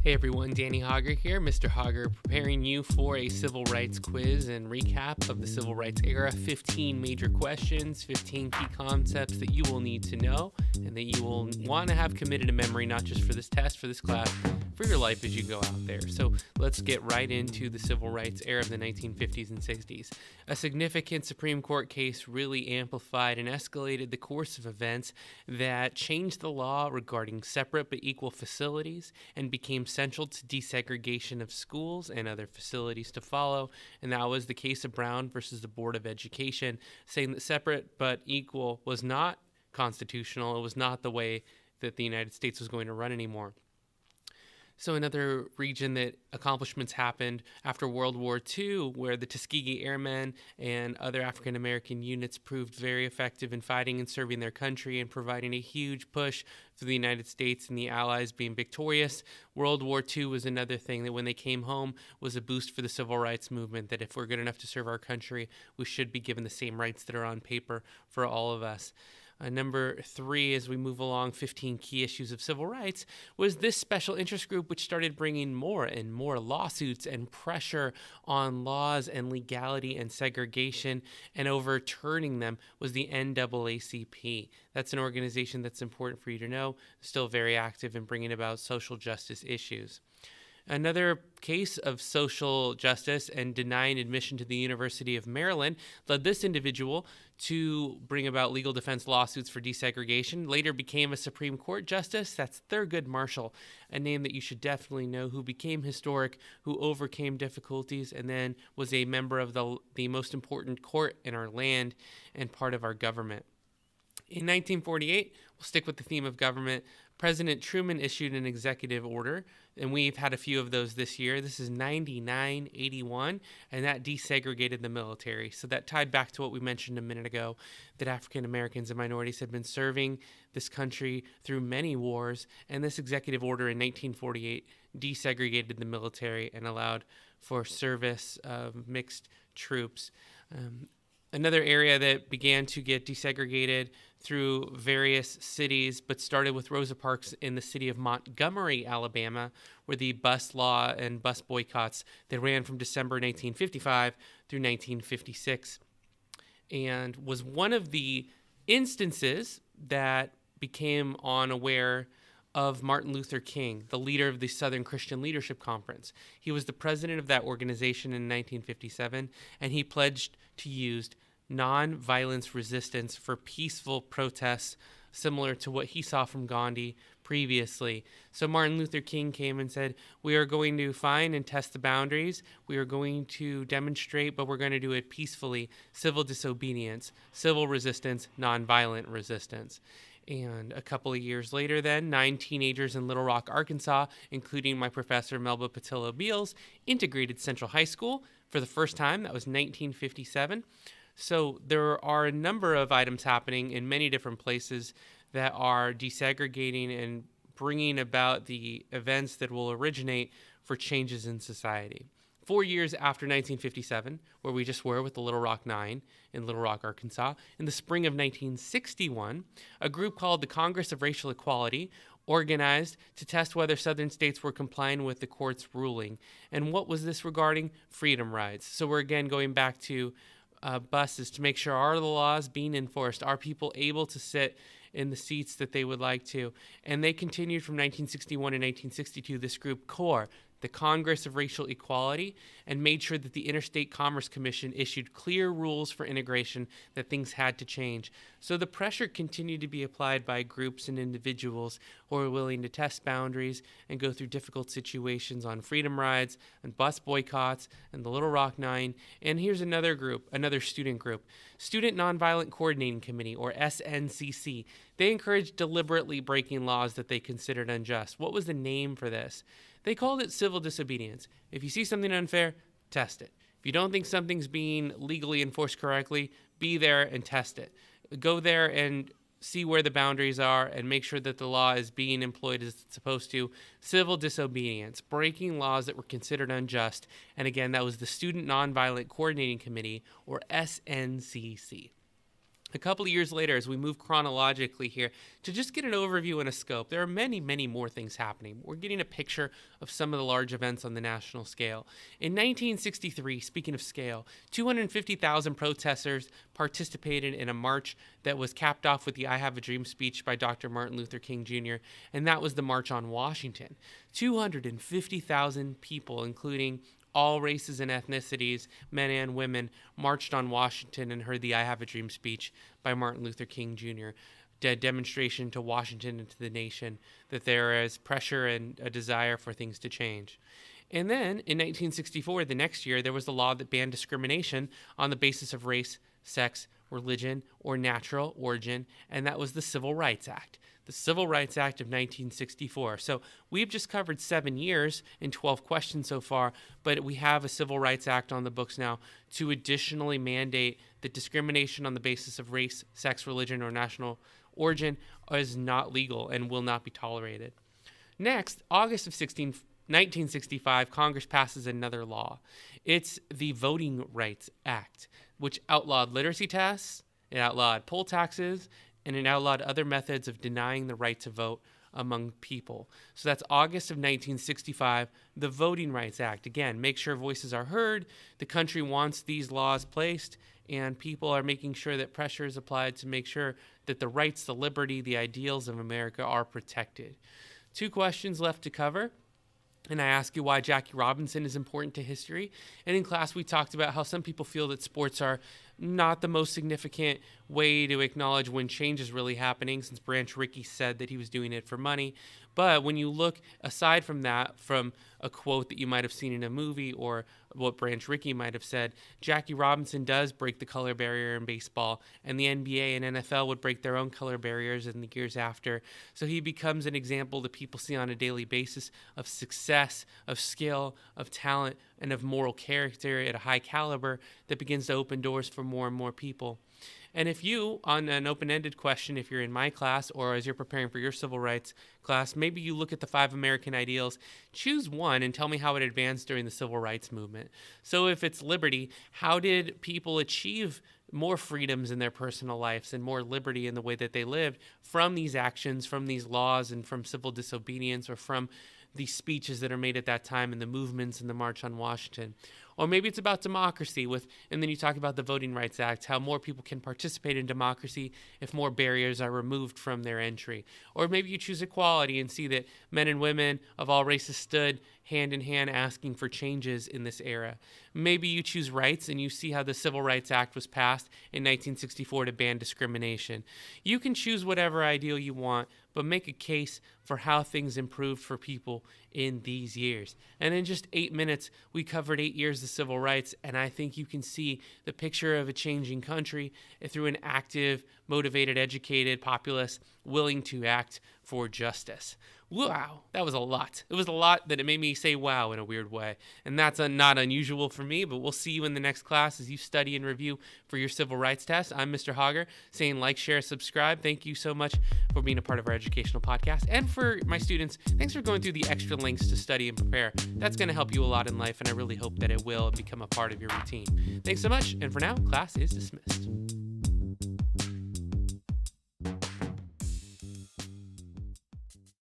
Hey everyone, Danny Hauger here, Mr. Hauger, preparing you for a civil rights quiz and recap of the civil rights era. 15 major questions, 15 key concepts that you will need to know and that you will want to have committed to memory, not just for this test, for this class, for your life as you go out there. So let's get right into the civil rights era of the 1950s and 60s. A significant Supreme Court case really amplified and escalated the course of events that changed the law regarding separate but equal facilities and became central to desegregation of schools and other facilities to follow. And that was the case of Brown versus the Board of Education, saying that separate but equal was not constitutional. It was not the way that the United States was going to run anymore. So another region that accomplishments happened after World War II, where the Tuskegee Airmen and other African-American units proved very effective in fighting and serving their country and providing a huge push for the United States and the Allies being victorious. World War II was another thing that when they came home was a boost for the civil rights movement, that if we're good enough to serve our country, we should be given the same rights that are on paper for all of us. Number 3, as we move along, 15 key issues of civil rights, was this special interest group which started bringing more and more lawsuits and pressure on laws and legality and segregation, and overturning them was the NAACP. That's an organization that's important for you to know, still very active in bringing about social justice issues. Another case of social justice and denying admission to the University of Maryland led this individual to bring about legal defense lawsuits for desegregation. Later became a Supreme Court justice. That's Thurgood Marshall, a name that you should definitely know, who became historic, who overcame difficulties, and then was a member of the most important court in our land and part of our government. In 1948, we'll stick with the theme of government. President Truman issued an executive order, and we've had a few of those this year. This is 9981, and that desegregated the military. So that tied back to what we mentioned a minute ago, that African Americans and minorities had been serving this country through many wars, and this executive order in 1948 desegregated the military and allowed for service of mixed troops. Another area that began to get desegregated through various cities, but started with Rosa Parks in the city of Montgomery, Alabama, were the bus law and bus boycotts that ran from December 1955 through 1956, and was one of the instances that became unaware of Martin Luther King, the leader of the Southern Christian Leadership Conference. He was the president of that organization in 1957, and he pledged to use nonviolence resistance for peaceful protests, similar to what he saw from Gandhi previously. So Martin Luther King came and said, we are going to find and test the boundaries. We are going to demonstrate, but we're going to do it peacefully. Civil disobedience, civil resistance, nonviolent resistance. And a couple of years later then, 9 teenagers in Little Rock, Arkansas, including my professor Melba Patillo-Beals, integrated Central High School for the first time. That was 1957. So there are a number of items happening in many different places that are desegregating and bringing about the events that will originate for changes in society. 4 years after 1957, where we just were with the Little Rock Nine in Little Rock, Arkansas, in the spring of 1961, a group called the Congress of Racial Equality organized to test whether Southern states were complying with the court's ruling. And what was this regarding? Freedom rides. So we're again going back to buses to make sure, are the laws being enforced? Are people able to sit in the seats that they would like to? And they continued from 1961 to 1962, this group CORE, the Congress of Racial Equality, and made sure that the Interstate Commerce Commission issued clear rules for integration, that things had to change. So the pressure continued to be applied by groups and individuals who are willing to test boundaries and go through difficult situations on freedom rides and bus boycotts and the Little Rock Nine. And here's another group, another student group, Student Nonviolent Coordinating Committee, or SNCC. They encouraged deliberately breaking laws that they considered unjust. What was the name for this? They called it civil disobedience. If you see something unfair, test it. If you don't think something's being legally enforced correctly, be there and test it. Go there and see where the boundaries are and make sure that the law is being employed as it's supposed to. Civil disobedience, breaking laws that were considered unjust. And again, that was the Student Nonviolent Coordinating Committee, or SNCC. A couple of years later, as we move chronologically here, to just get an overview and a scope, there are many, many more things happening. We're getting a picture of some of the large events on the national scale. In 1963, speaking of scale, 250,000 protesters participated in a march that was capped off with the I Have a Dream speech by Dr. Martin Luther King Jr., and that was the March on Washington. 250,000 people, including all races and ethnicities, men and women, marched on Washington and heard the I Have a Dream speech by Martin Luther King Jr., a demonstration to Washington and to the nation that there is pressure and a desire for things to change. And then in 1964, the next year, there was the law that banned discrimination on the basis of race, sex, religion, or natural origin, and that was the Civil Rights Act. The Civil Rights Act of 1964. So we've just covered 7 years in 12 questions so far, but we have a Civil Rights Act on the books now to additionally mandate that discrimination on the basis of race, sex, religion, or national origin is not legal and will not be tolerated. Next, August of 1965, Congress passes another law. It's the Voting Rights Act, which outlawed literacy tests, it outlawed poll taxes, and it outlawed other methods of denying the right to vote among people. So that's August of 1965, the Voting Rights Act. Again, make sure voices are heard. The country wants these laws placed, and people are making sure that pressure is applied to make sure that the rights, the liberty, the ideals of America are protected. 2 questions left to cover. And I ask you why Jackie Robinson is important to history. And in class, we talked about how some people feel that sports are not the most significant way to acknowledge when change is really happening, since Branch Rickey said that he was doing it for money. But when you look aside from that, from a quote that you might have seen in a movie or what Branch Rickey might have said, Jackie Robinson does break the color barrier in baseball, and the NBA and NFL would break their own color barriers in the years after. So he becomes an example that people see on a daily basis of success, of skill, of talent, and of moral character at a high caliber that begins to open doors for more and more people. And if you, on an open-ended question, if you're in my class or as you're preparing for your civil rights class, maybe you look at the 5 American ideals, choose one and tell me how it advanced during the civil rights movement. So if it's liberty, how did people achieve more freedoms in their personal lives and more liberty in the way that they lived from these actions, from these laws, and from civil disobedience, or from these speeches that are made at that time and the movements and the March on Washington? Or maybe it's about democracy and then you talk about the Voting Rights Act, how more people can participate in democracy if more barriers are removed from their entry. Or maybe you choose equality and see that men and women of all races stood hand in hand asking for changes in this era. Maybe you choose rights and you see how the Civil Rights Act was passed in 1964 to ban discrimination. You can choose whatever ideal you want, but make a case for how things improved for people in these years. And in just 8 minutes, we covered 8 years of civil rights, and I think you can see the picture of a changing country through an active, motivated, educated populace willing to act for justice. Wow, that was a lot. It was a lot that it made me say wow in a weird way. And that's not unusual for me, but we'll see you in the next class as you study and review for your civil rights test. I'm Mr. Hauger, saying like, share, subscribe. Thank you so much for being a part of our educational podcast. And for my students, thanks for going through the extra links to study and prepare. That's going to help you a lot in life, and I really hope that it will become a part of your routine. Thanks so much, and for now, class is dismissed.